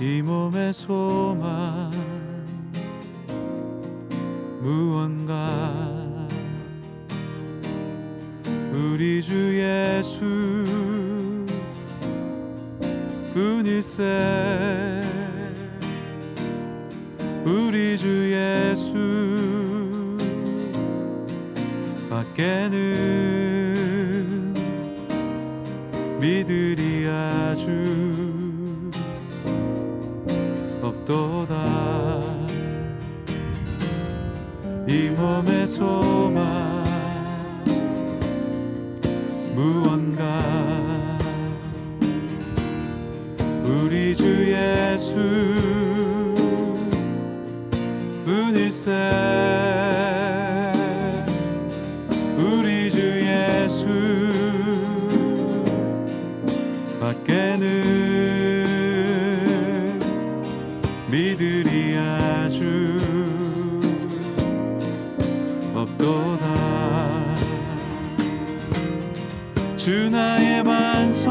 이 몸의 소망 무언가 우리 주 예수 뿐일세. 우리 주 예수 밖에는 믿으리 아주 없도다. 이 몸의 소망 무언가 우리 주 예수 뿐일세. 우리 주 예수 밖에는 믿으리 아주 없도다. 주 나의 반석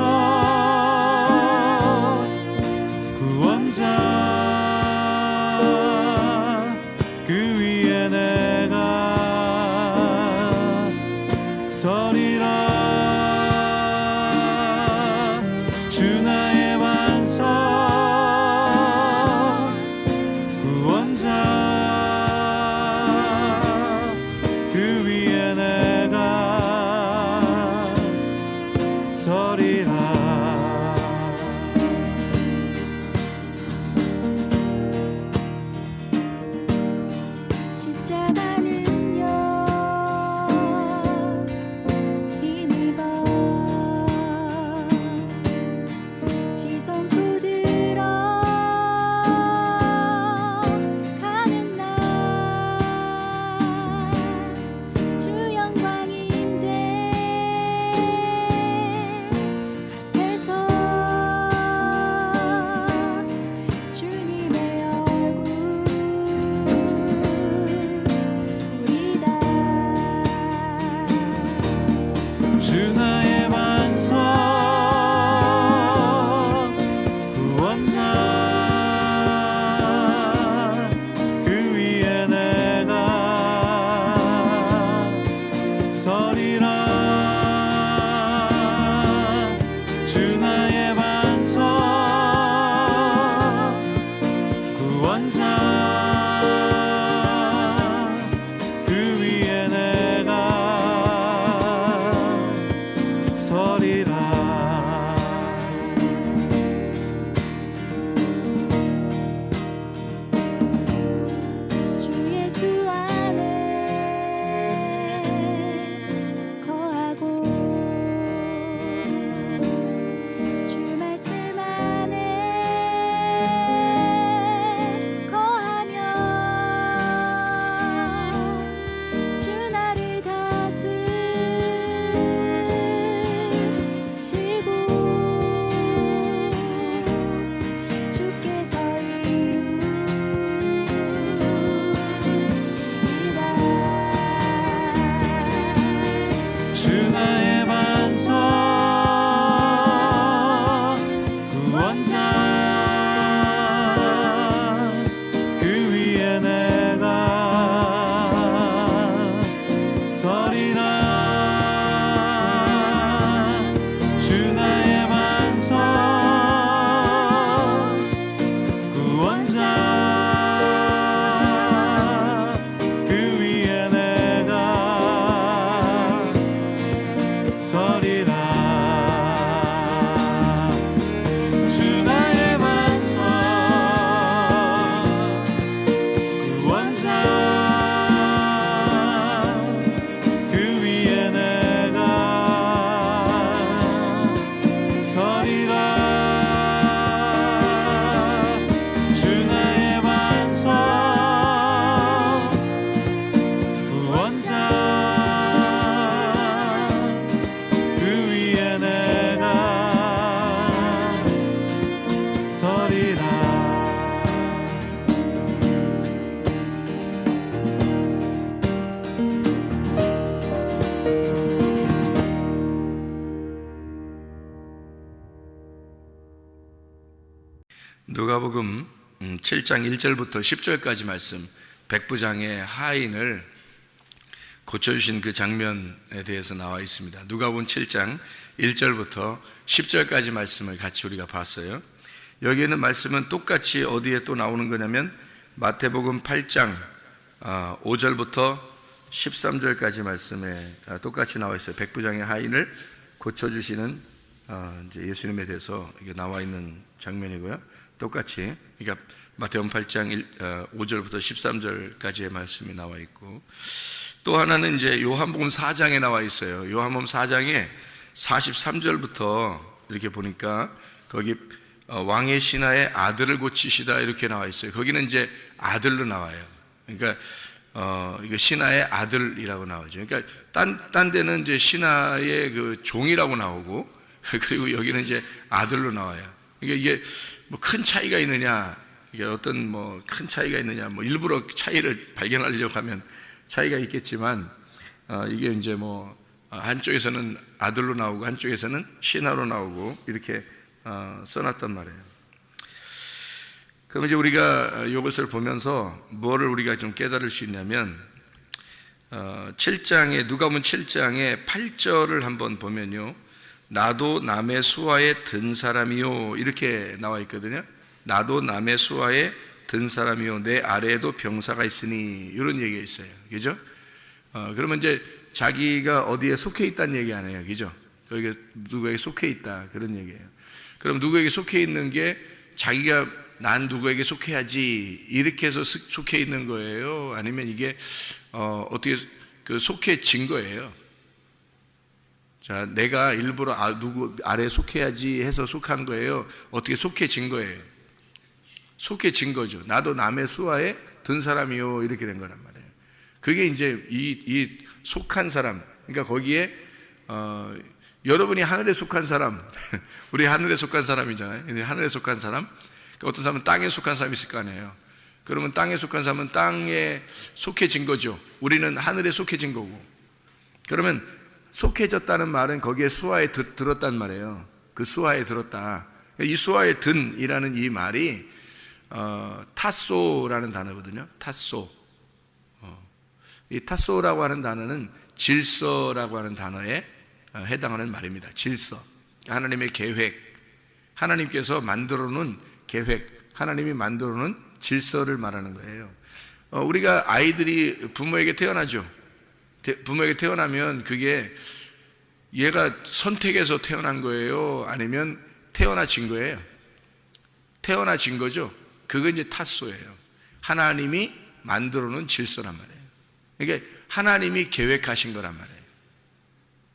구원자 그 위에 내가 서리라. 주 나의 반석 구원자 그 위에 내가 서리라. 십자가는요 힘입어 지성소 들어 가는 날 주 영광 임재 앞에서 주님의 얼굴 보리다. 주 나의 반석 구원자 그 위에 내가 서리라. 주 나의 반석 구원자 그 위에 내가 서리라. 주 예수 안에 거하고 주 말씀 안에 거하며 주 나를 다스리시고 주께서 이루시리라. 주 나의 반석 구원자 그 위에 내가 서리라. 주 나의 반석 구원자 그 위에 내가 서리라. 주 나의 반석 구원자 그 위에 누가복음 7장 1절부터 10절까지 말씀, 백부장의 하인을 고쳐주신 그 장면에 대해서 나와 있습니다. 누가복음 7장 1절부터 10절까지 말씀을 같이 우리가 봤어요. 여기에 있는 말씀은 똑같이 어디에 또 나오는 거냐면 마태복음 8장 5절부터 13절까지 말씀에 똑같이 나와 있어요. 백부장의 하인을 고쳐주시는 이제 예수님에 대해서 이게 나와 있는 장면이고요. 똑같이, 그러니까 마태복음 8장 5절부터 13절까지의 말씀이 나와 있고, 또 하나는 이제 요한복음 4장에 나와 있어요. 요한복음 4장에 43절부터 이렇게 보니까 거기 왕의 신하의 아들을 고치시다 이렇게 나와 있어요. 거기는 이제 아들로 나와요. 그러니까 이거 신하의 아들이라고 나오죠. 그러니까 딴 데는 이제 신하의 그 종이라고 나오고, 그리고 여기는 이제 아들로 나와요. 그러니까 이게 뭐 큰 차이가 있느냐, 이게 어떤 뭐 큰 차이가 있느냐, 뭐 일부러 차이를 발견하려고 하면 차이가 있겠지만, 이게 이제 뭐 한쪽에서는 아들로 나오고 한쪽에서는 신하로 나오고 이렇게 써놨단 말이에요. 그럼 이제 우리가 이것을 보면서 뭐를 우리가 좀 깨달을 수 있냐면, 7장에 누가복음 7장의 8절을 한번 보면요, 나도 남의 수하에 든 사람이요 이렇게 나와 있거든요. 나도 남의 수하에 든 사람이요 내 아래에도 병사가 있으니, 이런 얘기가 있어요. 그죠? 그러면 이제 자기가 어디에 속해 있다는 얘기 아니에요. 그죠? 거기에 누구에게 속해 있다, 그런 얘기예요. 그럼 누구에게 속해 있는 게 자기가 난 누구에게 속해야지 이렇게 해서 속해 있는 거예요? 아니면 이게 어떻게 그 속해진 거예요? 자, 내가 일부러 누구 아래에 속해야지 해서 속한 거예요? 어떻게 속해진 거예요? 속해진 거죠. 나도 남의 수하에 든 사람이요 이렇게 된 거란 말이에요. 그게 이제 이 속한 사람, 그러니까 거기에 여러분이 하늘에 속한 사람, 우리 하늘에 속한 사람이잖아요. 근데 하늘에 속한 사람, 그러니까 어떤 사람은 땅에 속한 사람이 있을 거 아니에요. 그러면 땅에 속한 사람은 땅에 속해진 거죠. 우리는 하늘에 속해진 거고. 그러면 속해졌다는 말은 거기에 수하에 들었단 말이에요. 그 수하에 들었다. 이 수하에 든이라는 이 말이 타소라는 단어거든요. 타소. 이 타소라고 하는 단어는 질서라고 하는 단어에 해당하는 말입니다. 질서, 하나님의 계획, 하나님께서 만들어 놓은 계획, 하나님이 만들어 놓은 질서를 말하는 거예요. 우리가 아이들이 부모에게 태어나죠. 부모에게 태어나면 그게 얘가 선택해서 태어난 거예요? 아니면 태어나진 거예요? 태어나진 거죠. 그건 이제 타소예요. 하나님이 만들어 놓은 질서란 말이에요. 그러니까 하나님이 계획하신 거란 말이에요.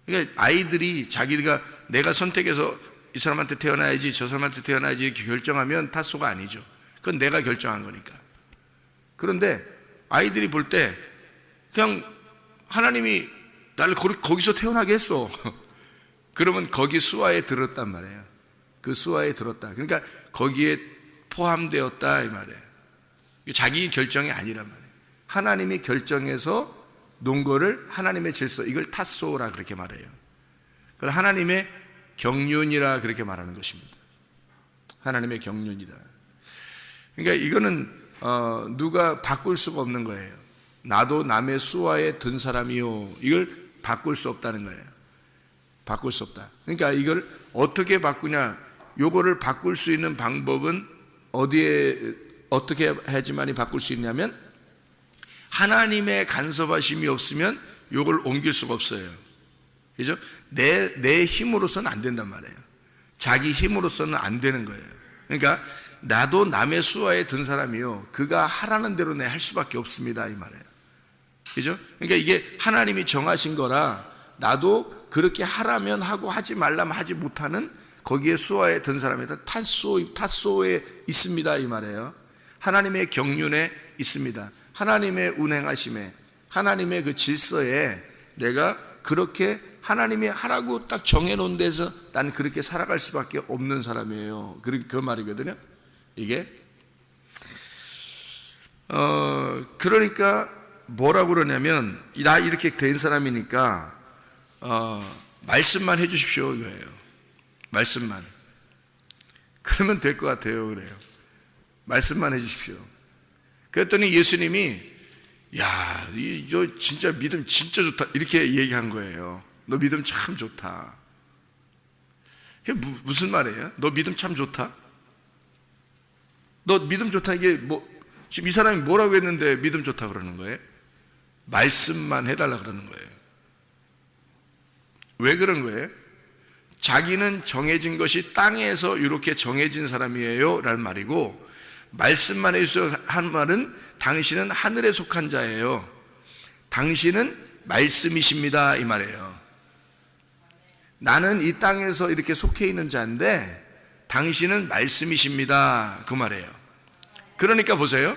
그러니까 아이들이 자기가 내가 선택해서 이 사람한테 태어나야지 저 사람한테 태어나야지 이렇게 결정하면 타소가 아니죠. 그건 내가 결정한 거니까. 그런데 아이들이 볼 때 그냥 하나님이 나를 거기서 태어나게 했어. 그러면 거기 수하에 들었단 말이에요. 그 수하에 들었다. 그러니까 거기에 포함되었다 이 말이에요. 자기 결정이 아니란 말이에요. 하나님이 결정해서 놓은 거를 하나님의 질서, 이걸 타소라 그렇게 말해요. 그걸 하나님의 경륜이라 그렇게 말하는 것입니다. 하나님의 경륜이다. 그러니까 이거는 누가 바꿀 수가 없는 거예요. 나도 남의 수하에 든 사람이요, 이걸 바꿀 수 없다는 거예요. 바꿀 수 없다. 그러니까 이걸 어떻게 바꾸냐, 요거를 바꿀 수 있는 방법은 어떻게 해야지만이 바꿀 수 있냐면, 하나님의 간섭하심이 없으면 요걸 옮길 수가 없어요. 그죠? 내 힘으로서는 안 된단 말이에요. 자기 힘으로서는 안 되는 거예요. 그러니까 나도 남의 수하에 든 사람이요, 그가 하라는 대로 내 할 수밖에 없습니다 이 말이에요. 그죠? 그러니까 이게 하나님이 정하신 거라 나도 그렇게 하라면 하고 하지 말라면 하지 못하는 거기에 수하에 든 사람이다. 타소에 있습니다 이 말이에요. 하나님의 경륜에 있습니다. 하나님의 운행하심에, 하나님의 그 질서에 내가 그렇게 하나님이 하라고 딱 정해놓은 데서 난 그렇게 살아갈 수밖에 없는 사람이에요. 그 말이거든요. 이게 그러니까 뭐라고 그러냐면, 나 이렇게 된 사람이니까 말씀만 해주십시오 이거예요. 말씀만. 그러면 될 것 같아요. 그래요. 말씀만 해주십시오. 그랬더니 예수님이 저 진짜 믿음 진짜 좋다 이렇게 얘기한 거예요. 너 믿음 참 좋다. 그게 무슨 말이에요? 너 믿음 참 좋다? 너 믿음 좋다 이게 지금 이 사람이 뭐라고 했는데 믿음 좋다 그러는 거예요? 말씀만 해달라 그러는 거예요. 왜 그런 거예요? 자기는 정해진 것이 땅에서 이렇게 정해진 사람이에요 라는 말이고, 말씀만 해주세요 한 말은 당신은 하늘에 속한 자예요. 당신은 말씀이십니다 이 말이에요. 나는 이 땅에서 이렇게 속해 있는 자인데 당신은 말씀이십니다 그 말이에요. 그러니까 보세요.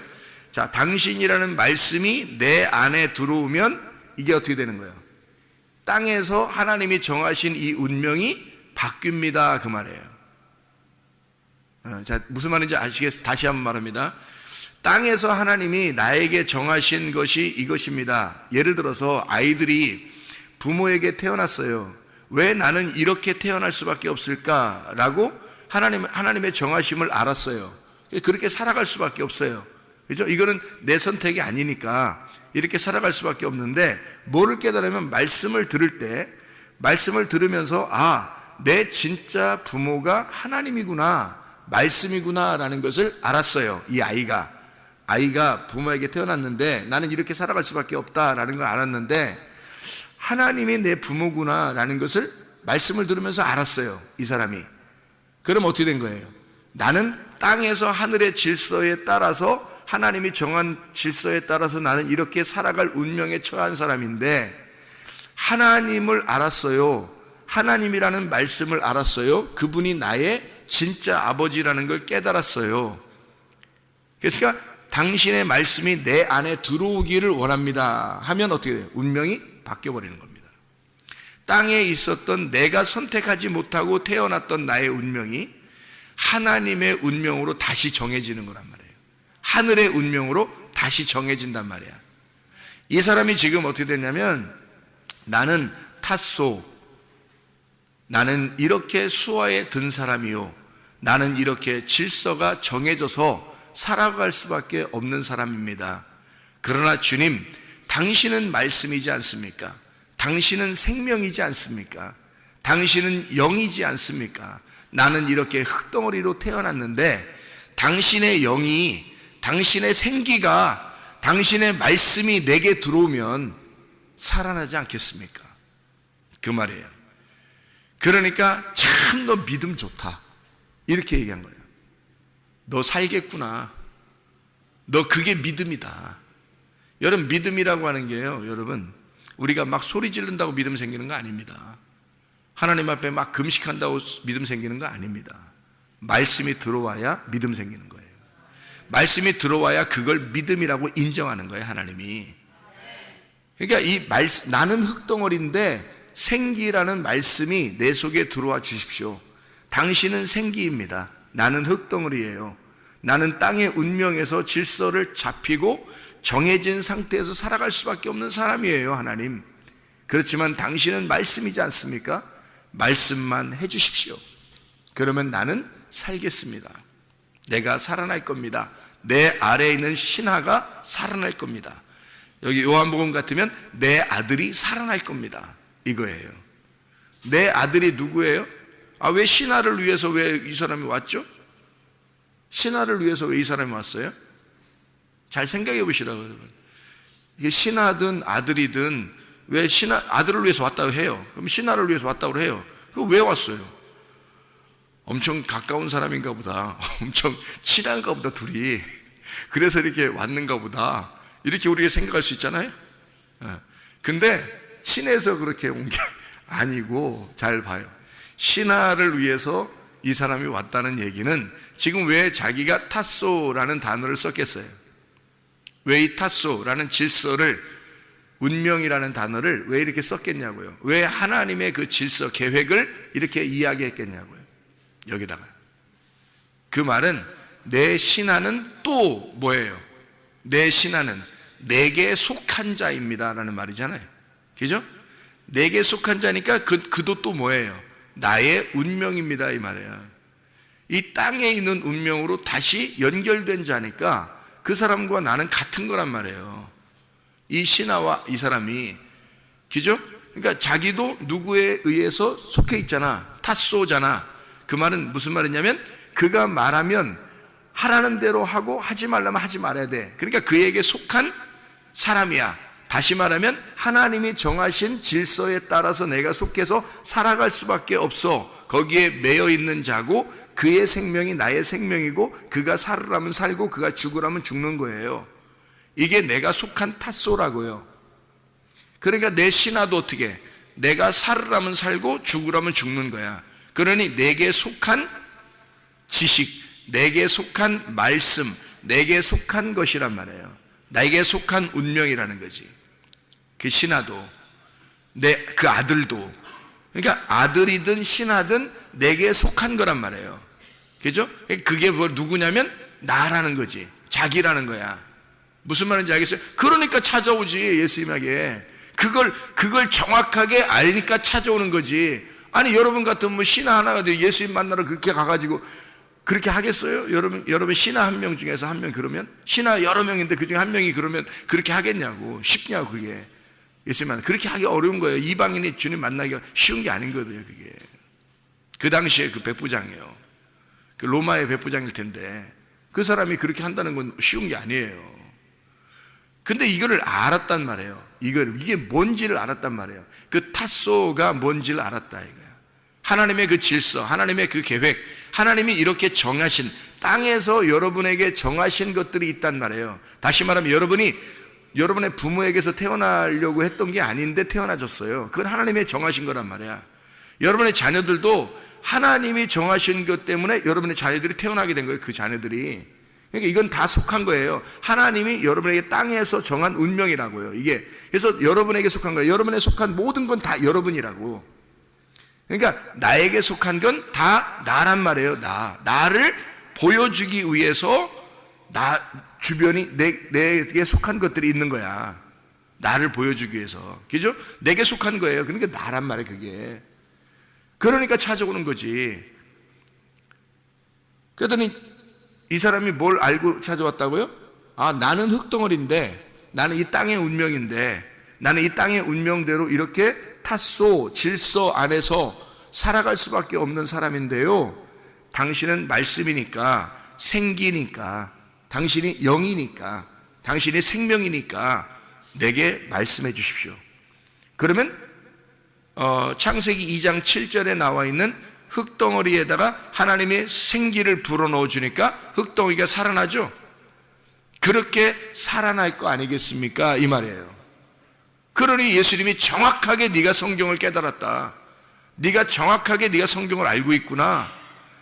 자, 당신이라는 말씀이 내 안에 들어오면 이게 어떻게 되는 거예요? 땅에서 하나님이 정하신 이 운명이 바뀝니다 그 말이에요. 자, 무슨 말인지 아시겠어요? 다시 한번 말합니다. 땅에서 하나님이 나에게 정하신 것이 이것입니다. 예를 들어서 아이들이 부모에게 태어났어요. 왜 나는 이렇게 태어날 수밖에 없을까라고 하나님의 정하심을 알았어요. 그렇게 살아갈 수밖에 없어요. 그죠? 이거는 내 선택이 아니니까 이렇게 살아갈 수밖에 없는데, 뭐를 깨달으면 말씀을 들을 때, 말씀을 들으면서 내 진짜 부모가 하나님이구나, 말씀이구나 라는 것을 알았어요. 이 아이가 부모에게 태어났는데 나는 이렇게 살아갈 수밖에 없다라는 걸 알았는데, 하나님이 내 부모구나 라는 것을 말씀을 들으면서 알았어요 이 사람이. 그럼 어떻게 된 거예요? 나는 땅에서 하늘의 질서에 따라서, 하나님이 정한 질서에 따라서 나는 이렇게 살아갈 운명에 처한 사람인데, 하나님을 알았어요. 하나님이라는 말씀을 알았어요. 그분이 나의 진짜 아버지라는 걸 깨달았어요. 그러니까 당신의 말씀이 내 안에 들어오기를 원합니다 하면 어떻게 돼요? 운명이 바뀌어버리는 겁니다. 땅에 있었던 내가 선택하지 못하고 태어났던 나의 운명이 하나님의 운명으로 다시 정해지는 거란 말이에요. 하늘의 운명으로 다시 정해진단 말이야. 이 사람이 지금 어떻게 됐냐면, 나는 탓소, 나는 이렇게 수하에 든 사람이요, 나는 이렇게 질서가 정해져서 살아갈 수밖에 없는 사람입니다. 그러나 주님, 당신은 말씀이지 않습니까? 당신은 생명이지 않습니까? 당신은 영이지 않습니까? 나는 이렇게 흙덩어리로 태어났는데 당신의 영이, 당신의 생기가, 당신의 말씀이 내게 들어오면 살아나지 않겠습니까? 그 말이에요. 그러니까 참 너 믿음 좋다 이렇게 얘기한 거예요. 너 살겠구나. 너 그게 믿음이다. 여러분, 믿음이라고 하는 게요, 여러분, 우리가 막 소리 지른다고 믿음 생기는 거 아닙니다. 하나님 앞에 막 금식한다고 믿음 생기는 거 아닙니다. 말씀이 들어와야 믿음 생기는 거예요. 말씀이 들어와야 그걸 믿음이라고 인정하는 거예요, 하나님이. 그러니까 나는 흙덩어리인데 생기라는 말씀이 내 속에 들어와 주십시오. 당신은 생기입니다. 나는 흙덩어리예요. 나는 땅의 운명에서 질서를 잡히고 정해진 상태에서 살아갈 수밖에 없는 사람이에요, 하나님. 그렇지만 당신은 말씀이지 않습니까? 말씀만 해주십시오. 그러면 나는 살겠습니다. 내가 살아날 겁니다. 내 아래에 있는 신하가 살아날 겁니다. 여기 요한복음 같으면 내 아들이 살아날 겁니다, 이거예요. 내 아들이 누구예요? 왜 신하를 위해서 왜 이 사람이 왔죠? 신하를 위해서 왜 이 사람이 왔어요? 잘 생각해 보시라고, 여러분. 이게 신하든 아들이든 왜 아들을 위해서 왔다고 해요? 그럼 신하를 위해서 왔다고 해요. 그럼 왜 왔어요? 엄청 가까운 사람인가 보다, 엄청 친한가 보다 둘이, 그래서 이렇게 왔는가 보다, 이렇게 우리가 생각할 수 있잖아요. 근데 친해서 그렇게 온 게 아니고, 잘 봐요. 신하를 위해서 이 사람이 왔다는 얘기는, 지금 왜 자기가 탓소라는 단어를 썼겠어요? 왜 이 탓소라는 질서를, 운명이라는 단어를 왜 이렇게 썼겠냐고요? 왜 하나님의 그 질서, 계획을 이렇게 이야기했겠냐고요? 여기다가. 그 말은 내 신하는 또 뭐예요? 내 신하는 내게 속한 자입니다 라는 말이잖아요. 그죠? 내게 속한 자니까 그도 또 뭐예요? 나의 운명입니다 이 말이에요. 이 땅에 있는 운명으로 다시 연결된 자니까 그 사람과 나는 같은 거란 말이에요. 이 신하와 이 사람이, 그죠? 그러니까 자기도 누구에 의해서 속해 있잖아. 탓소잖아. 그 말은 무슨 말이냐면 그가 말하면 하라는 대로 하고 하지 말라면 하지 말아야 돼. 그러니까 그에게 속한 사람이야. 다시 말하면 하나님이 정하신 질서에 따라서 내가 속해서 살아갈 수밖에 없어. 거기에 매여 있는 자고 그의 생명이 나의 생명이고 그가 살으라면 살고 그가 죽으라면 죽는 거예요. 이게 내가 속한 탓소라고요. 그러니까 내 신하도 어떻게? 내가 살으라면 살고 죽으라면 죽는 거야. 그러니 내게 속한 지식, 내게 속한 말씀, 내게 속한 것이란 말이에요. 나에게 속한 운명이라는 거지. 그 신하도, 그 아들도. 그러니까 아들이든 신하든 내게 속한 거란 말이에요. 그죠? 그게 뭐 누구냐면 나라는 거지. 자기라는 거야. 무슨 말인지 알겠어요? 그러니까 찾아오지, 예수님에게. 그걸 정확하게 알니까 찾아오는 거지. 아니, 여러분 같은 뭐 신하 하나가 예수님 만나러 그렇게 가가지고 그렇게 하겠어요? 여러분 신하 한 명 중에서 한 명 그러면? 신하 여러 명인데 그 중에 한 명이 그러면 그렇게 하겠냐고. 쉽냐고, 그게. 예수님 만나 그렇게 하기 어려운 거예요. 이방인이 주님 만나기가 쉬운 게 아닌 거거든요, 그게. 그 당시에 그 백부장이에요. 그 로마의 백부장일 텐데 그 사람이 그렇게 한다는 건 쉬운 게 아니에요. 근데 이거를 알았단 말이에요. 이게 뭔지를 알았단 말이에요. 그 탓소가 뭔지를 알았다 이거야. 하나님의 그 질서, 하나님의 그 계획, 하나님이 이렇게 정하신, 땅에서 여러분에게 정하신 것들이 있단 말이에요. 다시 말하면 여러분의 부모에게서 태어나려고 했던 게 아닌데 태어나졌어요. 그건 하나님의 정하신 거란 말이야. 여러분의 자녀들도 하나님이 정하신 것 때문에 여러분의 자녀들이 태어나게 된 거예요. 그 자녀들이. 그러니까 이건 다 속한 거예요. 하나님이 여러분에게 땅에서 정한 운명이라고요. 이게. 그래서 여러분에게 속한 거예요. 여러분에 속한 모든 건 다 여러분이라고. 그러니까 나에게 속한 건 다 나란 말이에요. 나를 보여주기 위해서 주변이 내게 속한 것들이 있는 거야. 나를 보여주기 위해서. 그죠? 내게 속한 거예요. 그러니까 나란 말이에요, 그게. 그러니까 찾아오는 거지. 그랬더니 이 사람이 뭘 알고 찾아왔다고요? 아, 나는 흙덩어리인데, 나는 이 땅의 운명인데, 나는 이 땅의 운명대로 이렇게 탓소, 질서 안에서 살아갈 수밖에 없는 사람인데요. 당신은 말씀이니까, 생기니까, 당신이 영이니까, 당신이 생명이니까 내게 말씀해 주십시오. 그러면 창세기 2장 7절에 나와 있는 흙덩어리에다가 하나님의 생기를 불어넣어 주니까 흙덩어리가 살아나죠. 그렇게 살아날 거 아니겠습니까? 이 말이에요. 그러니 예수님이 정확하게 네가 성경을 깨달았다. 네가 정확하게 네가 성경을 알고 있구나.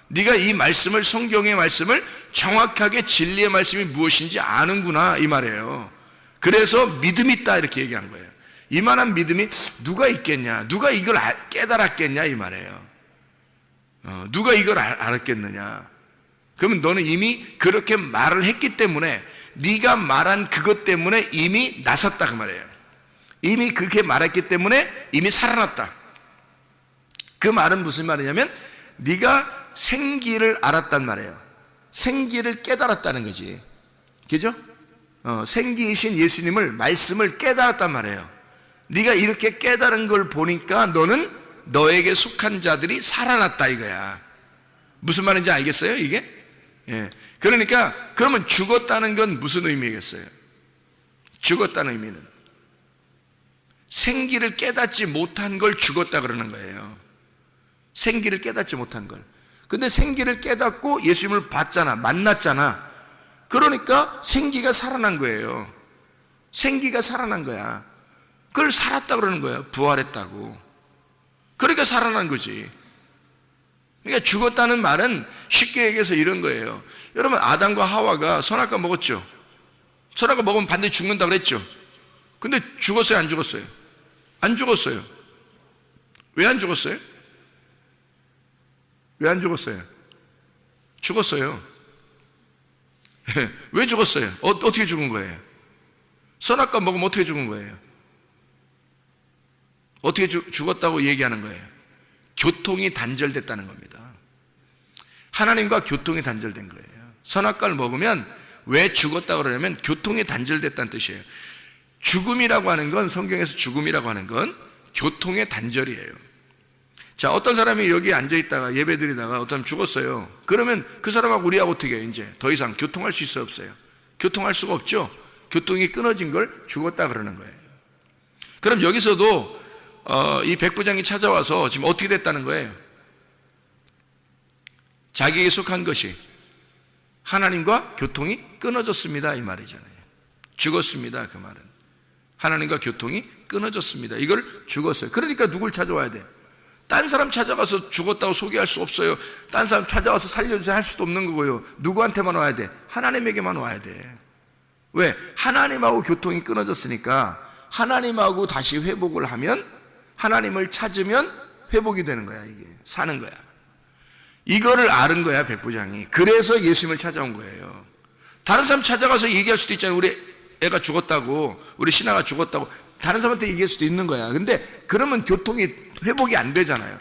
네가 이 말씀을, 성경의 말씀을 정확하게 진리의 말씀이 무엇인지 아는구나, 이 말이에요. 그래서 믿음이 있다 이렇게 얘기한 거예요. 이만한 믿음이 누가 있겠냐, 누가 이걸 깨달았겠냐 이 말이에요. 누가 이걸 알았겠느냐. 그러면 너는 이미 그렇게 말을 했기 때문에, 네가 말한 그것 때문에 이미 나섰다 그 말이에요. 이미 그렇게 말했기 때문에 이미 살아났다. 그 말은 무슨 말이냐면 네가 생기를 알았단 말이에요. 생기를 깨달았다는 거지. 그죠? 생기이신 예수님을, 말씀을 깨달았단 말이에요. 네가 이렇게 깨달은 걸 보니까 너는 너에게 속한 자들이 살아났다 이거야. 무슨 말인지 알겠어요 이게? 예. 그러니까 그러면 죽었다는 건 무슨 의미겠어요? 죽었다는 의미는 생기를 깨닫지 못한 걸 죽었다 그러는 거예요. 생기를 깨닫지 못한 걸. 근데 생기를 깨닫고 예수님을 봤잖아, 만났잖아. 그러니까 생기가 살아난 거예요. 생기가 살아난 거야. 그걸 살았다 그러는 거예요. 부활했다고. 그러니까 살아난 거지. 그러니까 죽었다는 말은 쉽게 얘기해서 이런 거예요. 여러분, 아담과 하와가 선악과 먹었죠. 선악과 먹으면 반드시 죽는다 그랬죠. 근데 죽었어요, 안 죽었어요? 안 죽었어요. 왜 안 죽었어요? 왜 안 죽었어요? 죽었어요. 왜 죽었어요? 어떻게 죽은 거예요? 선악과 먹으면 어떻게 죽은 거예요? 어떻게 죽었다고 얘기하는 거예요? 교통이 단절됐다는 겁니다. 하나님과 교통이 단절된 거예요. 선악과를 먹으면 왜 죽었다 그러냐면 교통이 단절됐다는 뜻이에요. 죽음이라고 하는 건, 성경에서 죽음이라고 하는 건 교통의 단절이에요. 자, 어떤 사람이 여기 앉아있다가 예배 드리다가 어떤 사람 죽었어요. 그러면 그 사람하고 우리하고 어떻게 해요? 이제 더 이상 교통할 수 있어요, 없어요? 교통할 수가 없죠. 교통이 끊어진 걸 죽었다 그러는 거예요. 그럼 여기서도 이 백부장이 찾아와서 지금 어떻게 됐다는 거예요? 자기에게 속한 것이 하나님과 교통이 끊어졌습니다, 이 말이잖아요. 죽었습니다, 그 말은. 하나님과 교통이 끊어졌습니다. 이걸 죽었어요. 그러니까 누굴 찾아와야 돼? 딴 사람 찾아가서 죽었다고 소개할 수 없어요. 딴 사람 찾아와서 살려주세요 할 수도 없는 거고요. 누구한테만 와야 돼? 하나님에게만 와야 돼. 왜? 하나님하고 교통이 끊어졌으니까 하나님하고 다시 회복을 하면, 하나님을 찾으면 회복이 되는 거야. 이게 사는 거야. 이거를 아는 거야, 백부장이. 그래서 예수님을 찾아온 거예요. 다른 사람 찾아가서 얘기할 수도 있잖아요. 우리 애가 죽었다고, 우리 신하가 죽었다고 다른 사람한테 얘기할 수도 있는 거야. 근데 그러면 교통이 회복이 안 되잖아요.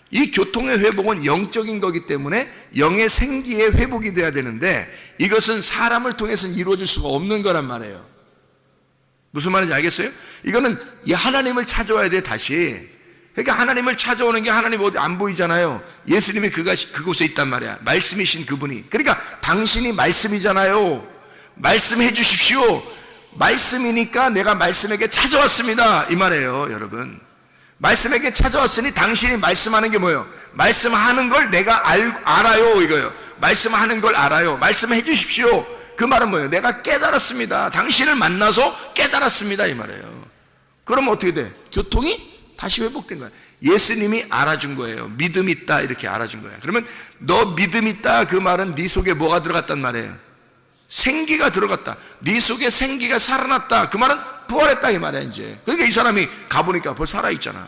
이 교통의 회복은 영적인 거기 때문에 영의 생기의 회복이 돼야 되는데, 이것은 사람을 통해서는 이루어질 수가 없는 거란 말이에요. 무슨 말인지 알겠어요? 이거는 하나님을 찾아와야 돼, 다시. 그러니까 하나님을 찾아오는 게, 하나님 어디 안 보이잖아요. 예수님이 그곳에 있단 말이야. 말씀이신 그분이. 그러니까 당신이 말씀이잖아요. 말씀해 주십시오. 말씀이니까 내가 말씀에게 찾아왔습니다, 이 말이에요, 여러분. 말씀에게 찾아왔으니 당신이 말씀하는 게 뭐예요? 말씀하는 걸 내가 알아요, 이거예요. 말씀하는 걸 알아요. 말씀해 주십시오. 그 말은 뭐예요? 내가 깨달았습니다. 당신을 만나서 깨달았습니다, 이 말이에요. 그럼 어떻게 돼? 교통이 다시 회복된 거야. 예수님이 알아준 거예요. 믿음 있다, 이렇게 알아준 거야. 그러면 너 믿음 있다, 그 말은 네 속에 뭐가 들어갔단 말이에요? 생기가 들어갔다. 네 속에 생기가 살아났다, 그 말은 부활했다, 이 말이야. 이제 그러니까 이 사람이 가보니까 벌써 살아있잖아.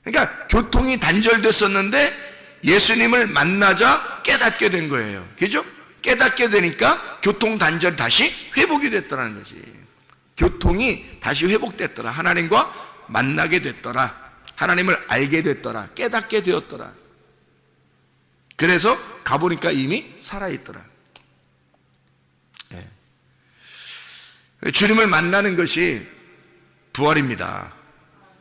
그러니까 교통이 단절됐었는데 예수님을 만나자 깨닫게 된 거예요. 그죠? 깨닫게 되니까 교통 단절 다시 회복이 됐다는 거지. 교통이 다시 회복됐더라. 하나님과 만나게 됐더라. 하나님을 알게 됐더라. 깨닫게 되었더라. 그래서 가보니까 이미 살아있더라. 네. 주님을 만나는 것이 부활입니다.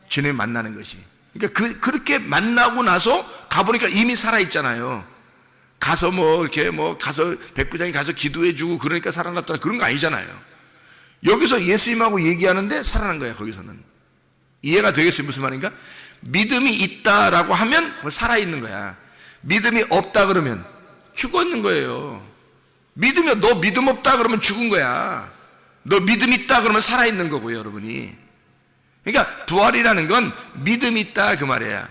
주님을 만나는 것이. 그러니까 그렇게 만나고 나서 가보니까 이미 살아있잖아요. 가서 가서 백부장이 가서 기도해주고 그러니까 살아났다, 그런 거 아니잖아요. 여기서 예수님하고 얘기하는데 살아난 거야, 거기서는. 이해가 되겠어요? 무슨 말인가? 믿음이 있다라고 하면 살아있는 거야. 믿음이 없다 그러면 죽어 있는 거예요. 너 믿음 없다 그러면 죽은 거야. 너 믿음 있다 그러면 살아있는 거고요, 여러분이. 그러니까 부활이라는 건 믿음이 있다, 그 말이야.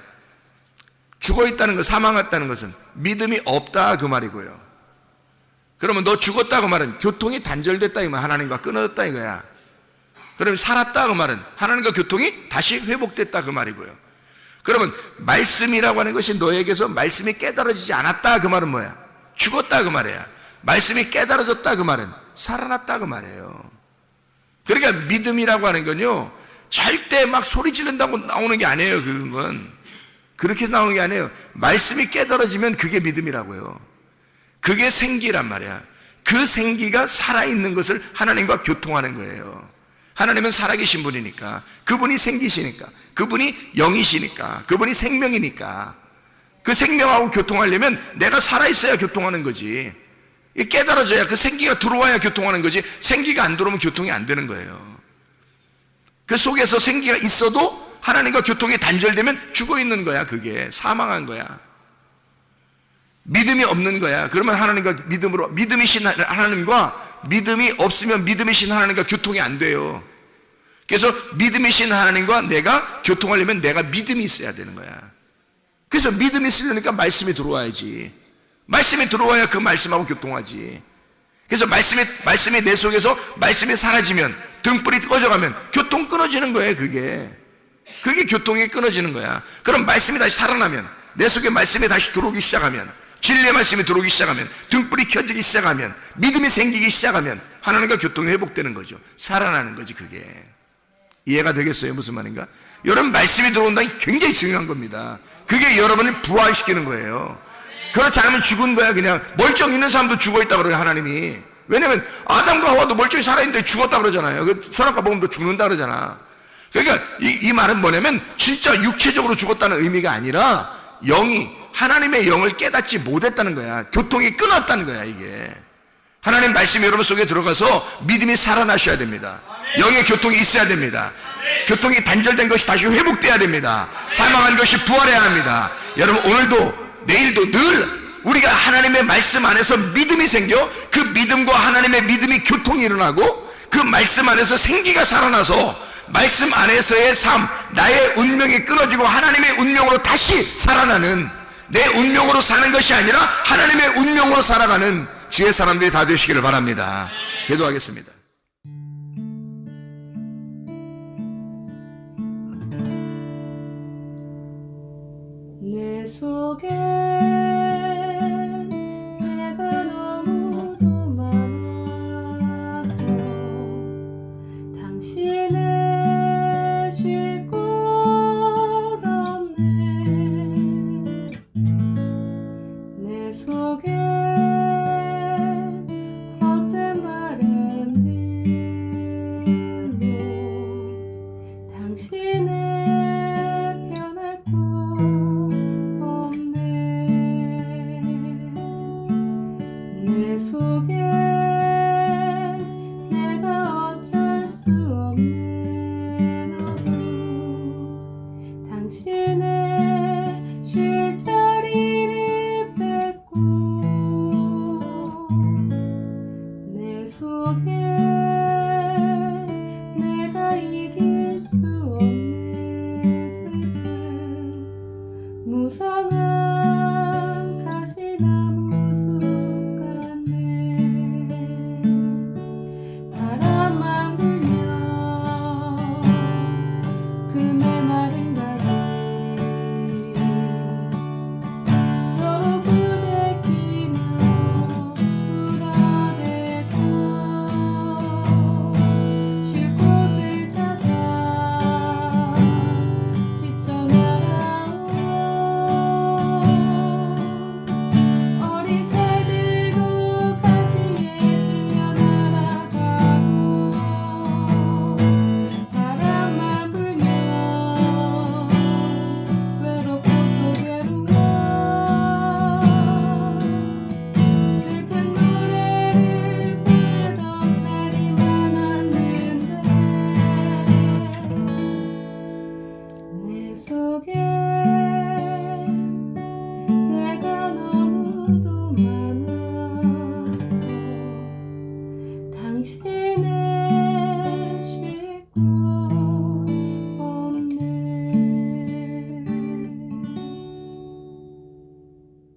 죽어 있다는 것, 사망했다는 것은 믿음이 없다, 그 말이고요. 그러면 너 죽었다, 그 말은 교통이 단절됐다, 이 말. 하나님과 끊어졌다, 이거야. 그러면 살았다, 그 말은 하나님과 교통이 다시 회복됐다, 그 말이고요. 그러면 말씀이라고 하는 것이 너에게서 말씀이 깨달아지지 않았다, 그 말은 뭐야? 죽었다, 그 말이야. 말씀이 깨달아졌다, 그 말은 살아났다, 그 말이에요. 그러니까 믿음이라고 하는 건요, 절대 막 소리 지른다고 나오는 게 아니에요. 그건 그렇게 나오는 게 아니에요. 말씀이 깨달아지면 그게 믿음이라고요. 그게 생기란 말이야. 그 생기가 살아있는 것을 하나님과 교통하는 거예요. 하나님은 살아계신 분이니까, 그분이 생기시니까, 그분이 영이시니까, 그분이 생명이니까, 그 생명하고 교통하려면 내가 살아있어야 교통하는 거지. 깨달아져야, 그 생기가 들어와야 교통하는 거지. 생기가 안 들어오면 교통이 안 되는 거예요. 그 속에서 생기가 있어도 하나님과 교통이 단절되면 죽어 있는 거야. 그게 사망한 거야. 믿음이 없는 거야. 그러면 하나님과 믿음이신 하나님과 믿음이 없으면 믿음이신 하나님과 교통이 안 돼요. 그래서 믿음이신 하나님과 내가 교통하려면 내가 믿음이 있어야 되는 거야. 그래서 믿음이 있으려니까 말씀이 들어와야지. 말씀이 들어와야 그 말씀하고 교통하지. 그래서 말씀이 내 속에서 말씀이 사라지면, 등불이 꺼져가면 교통 끊어지는 거예요. 그게 교통이 끊어지는 거야. 그럼 말씀이 다시 살아나면, 내 속에 말씀이 다시 들어오기 시작하면, 진리의 말씀이 들어오기 시작하면, 등불이 켜지기 시작하면, 믿음이 생기기 시작하면 하나님과 교통이 회복되는 거죠. 살아나는 거지. 그게 이해가 되겠어요? 무슨 말인가? 여러분, 말씀이 들어온다는 게 굉장히 중요한 겁니다. 그게 여러분을 부활시키는 거예요. 그렇지 않으면 죽은 거야. 그냥 멀쩡히 있는 사람도 죽어있다 그래요, 하나님이. 왜냐면 아담과 하와도 멀쩡히 살아있는데 죽었다 그러잖아요. 그 선악과 먹으면 죽는다 그러잖아. 그러니까 이 말은 뭐냐면 진짜 육체적으로 죽었다는 의미가 아니라 영이, 하나님의 영을 깨닫지 못했다는 거야. 교통이 끊었다는 거야, 이게. 하나님 말씀이 여러분 속에 들어가서 믿음이 살아나셔야 됩니다. 영의 교통이 있어야 됩니다. 교통이 단절된 것이 다시 회복돼야 됩니다. 사망한 것이 부활해야 합니다. 여러분, 오늘도 내일도 늘 우리가 하나님의 말씀 안에서 믿음이 생겨 그 믿음과 하나님의 믿음이 교통이 일어나고 그 말씀 안에서 생기가 살아나서 말씀 안에서의 삶, 나의 운명이 끊어지고 하나님의 운명으로 다시 살아나는, 내 운명으로 사는 것이 아니라 하나님의 운명으로 살아가는 주의 사람들이 다 되시기를 바랍니다. 기도하겠습니다. 내 속에 내가 너무도 많아서 당신을 쉴 곳 없네. 내 속에 헛된 바램들로 당신을 변할 곳 없네. 내 속에 내가 어쩔 수 없는 어둠, 당신의 쉴 자리를 뺏고 내 속에 내가 이길 수 없는 슬픔, 무성한 가시나무 숲 같네. 바람만 불면 그 메마른 가지 서로 부대끼며 울어대고 쉴 곳을 찾아 지쳐 날아온 어린 새 들고 가시에 지며 날아가고 바람만 불면 외롭고 또 괴로워 슬픈 노래를 부르던 날이 많았는데 내 속에 내가 너무도 많아서 당신